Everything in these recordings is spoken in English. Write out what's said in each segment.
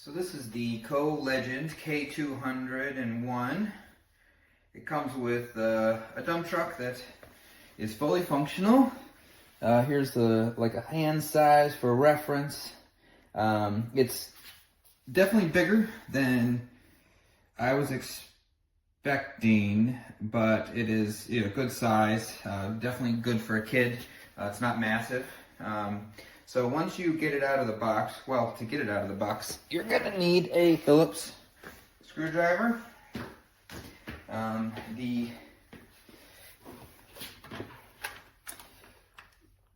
So this is the kolegend K201. It comes with a dump truck that is fully functional. Here's like a hand size for reference. It's definitely bigger than I was expecting, but it is good size. Definitely good for a kid. It's not massive. So once you get it out of the box, well, to get it out of the box, you're gonna need a Phillips screwdriver. The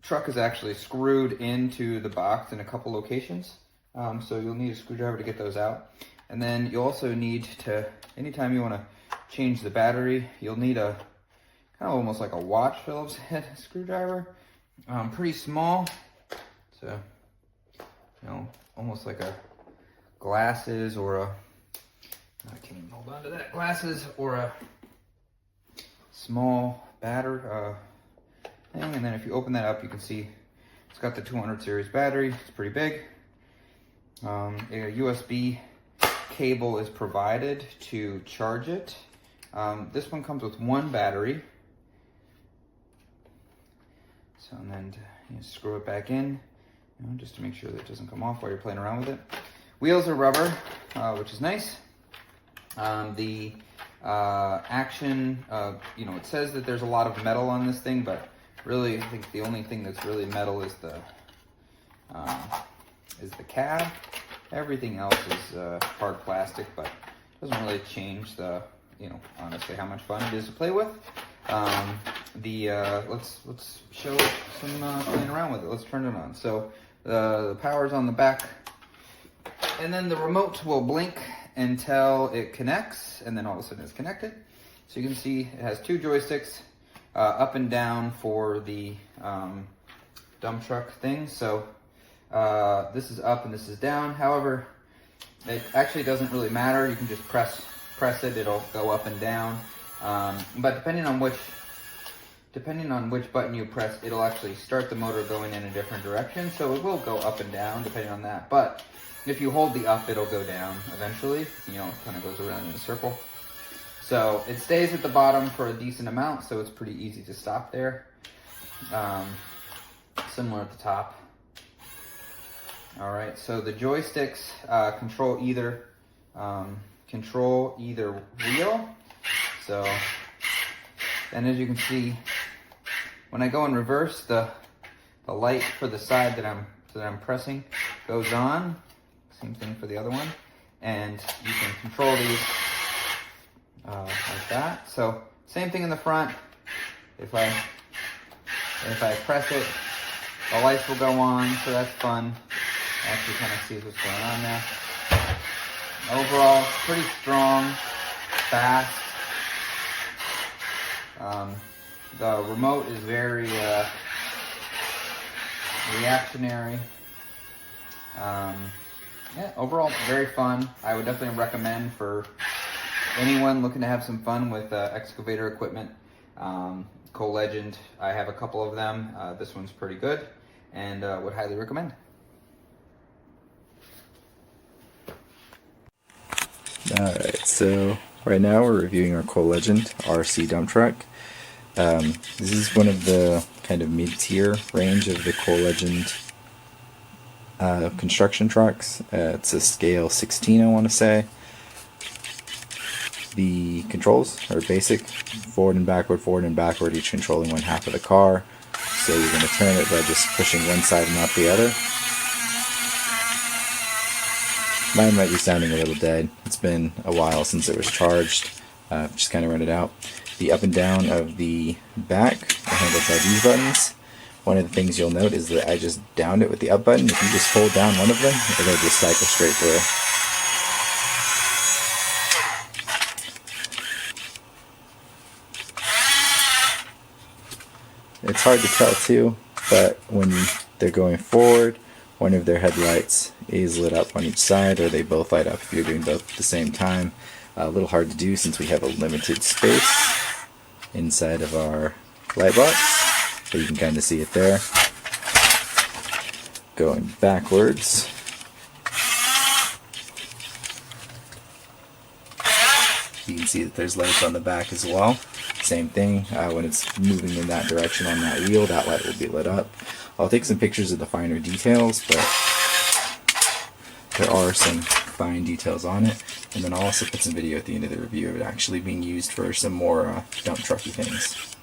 truck is actually screwed into the box in a couple locations, so you'll need a screwdriver to get those out. And then you'll also need to, anytime you want to change the battery, you'll need a kind of almost like a watch Phillips head screwdriver, pretty small. So, almost like a glasses or a, I can't even hold on to that, glasses or a small battery thing. And then if you open that up, you can see it's got the 200 series battery. It's pretty big. A USB cable is provided to charge it. This one comes with one battery. So, and then you screw it back in. Just to make sure that it doesn't come off while you're playing around with it. Wheels are rubber, which is nice. The action, it says that there's a lot of metal on this thing, but really, I think the only thing that's really metal is the cab. Everything else is hard plastic, but it doesn't really change the, honestly, how much fun it is to play with. Let's show some playing around with it. Let's turn it on. So the power's on the back, and then the remote will blink until it connects, and then all of a sudden it's connected. So you can see it has two joysticks, up and down for the dump truck thing. So this is up and this is down. However, it actually doesn't really matter. You can just press it, it'll go up and down. But depending on which button you press, it'll actually start the motor going in a different direction. So it will go up and down depending on that. But if you hold the up, it'll go down eventually. It kind of goes around in a circle. So it stays at the bottom for a decent amount, so it's pretty easy to stop there. Similar at the top. All right, so the joysticks control either wheel. So, and as you can see, when I go in reverse, the light for the side that I'm pressing goes on. Same thing for the other one, and you can control these like that. So same thing in the front. If I press it, the lights will go on. So that's fun. Actually, kind of see what's going on now. Overall, pretty strong, fast. The remote is very reactionary. Yeah, overall, very fun. I would definitely recommend for anyone looking to have some fun with excavator equipment. kolegend, I have a couple of them. This one's pretty good, and would highly recommend. Alright, so right now we're reviewing our kolegend RC dump truck. This is one of the kind of mid-tier range of the kolegend construction trucks. It's a scale 16, I want to say. The controls are basic, forward and backward, each controlling one half of the car. So you're going to turn it by just pushing one side and not the other. Mine might be sounding a little dead. It's been a while since it was charged. Just kind of run it out. The up and down of the back are handled by these buttons. One of the things you'll note is that I just downed it with the up button. If you just hold down one of them, it'll just cycle straight through. It's hard to tell too, but when they're going forward, one of their headlights is lit up on each side, or they both light up if you're doing both at the same time. A little hard to do since we have a limited space inside of our light box, but you can kind of see it there. Going backwards, can see that there's lights on the back as well. Same thing, when it's moving in that direction on that wheel, that light will be lit up. I'll take some pictures of the finer details, but there are some fine details on it. And then I'll also put some video at the end of the review of it actually being used for some more dump trucky things.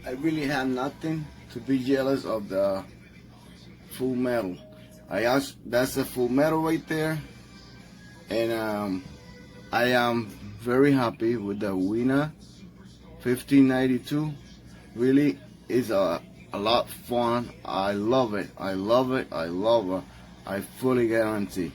I really have nothing to be jealous of the full metal. That's a full metal right there, and I am very happy with the Wina 1592. Really is a lot fun. I love it. I love it. I love it. I fully guarantee.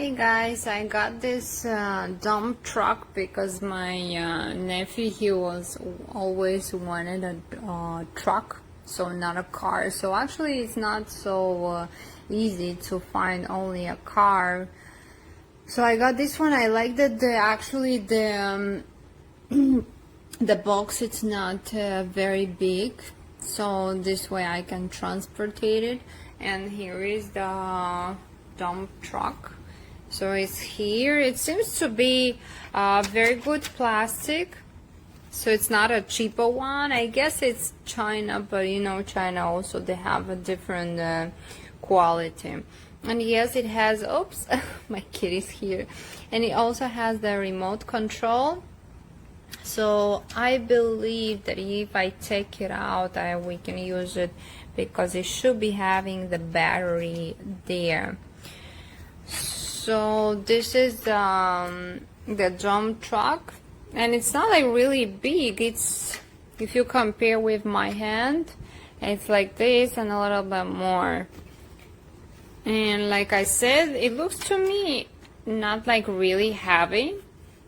Hey guys, I got this dump truck because my nephew, he was always wanted a truck, so not a car. So actually it's not so easy to find only a car. So I got this one. I like that the box, it's not very big, so this way I can transport it. And here is the dump truck. So it's here. It seems to be very good plastic, so it's not a cheaper one. I guess it's China, but you know, China also, they have a different quality. And yes, it has, oops, my kitty's here. And it also has the remote control. So I believe that if I take it out, we can use it, because it should be having the battery there. So this is the dump truck, and it's not like really big. It's, if you compare with my hand, it's like this and a little bit more. And like I said, it looks to me not like really heavy,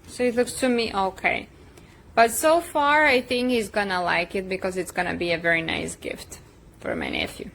so it looks to me okay. But so far I think he's gonna like it, because it's gonna be a very nice gift for my nephew.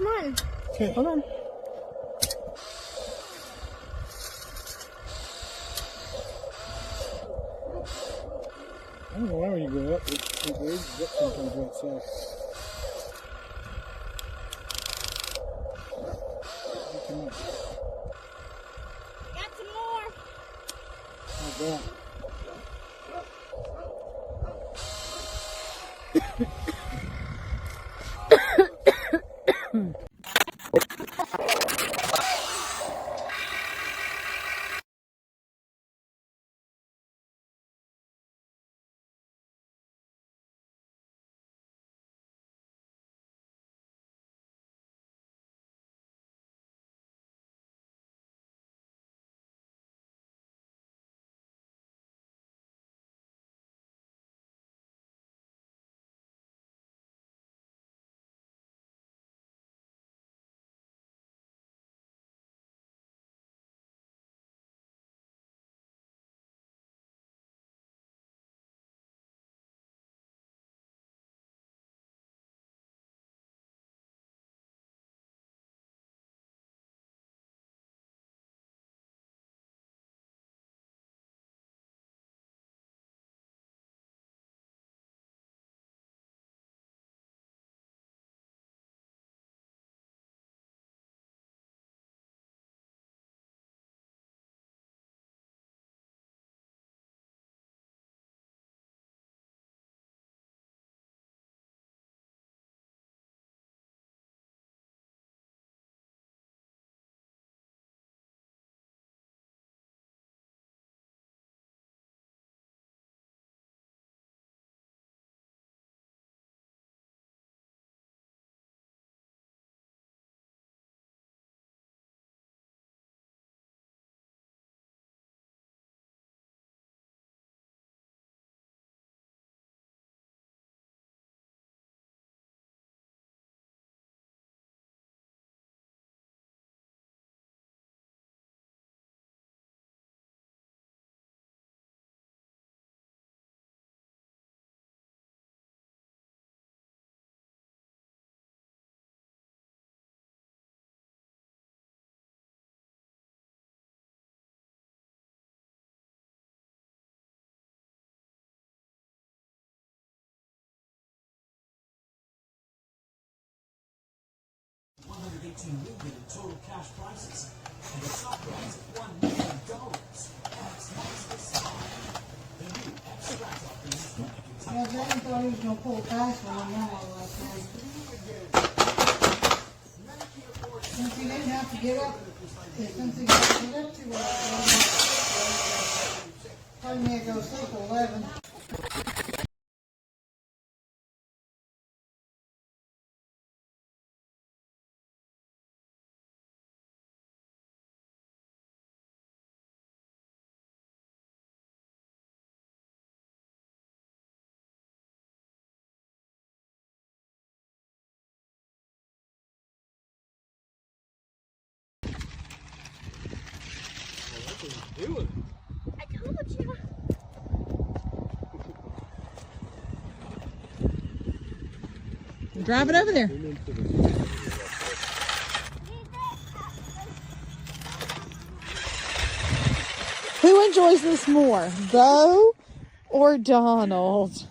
come on. Okay, hold on. I don't know why when you go up, the blades up sometimes went south. Come on. Got some more. How's that? Yeah, Jason thought he was going to pull a fast one on that one last night. Since he didn't have to get up, since he got to get up too early, told me to go to sleep at 11. I told you. Drive it over there. Who enjoys this more, Bo or Donald?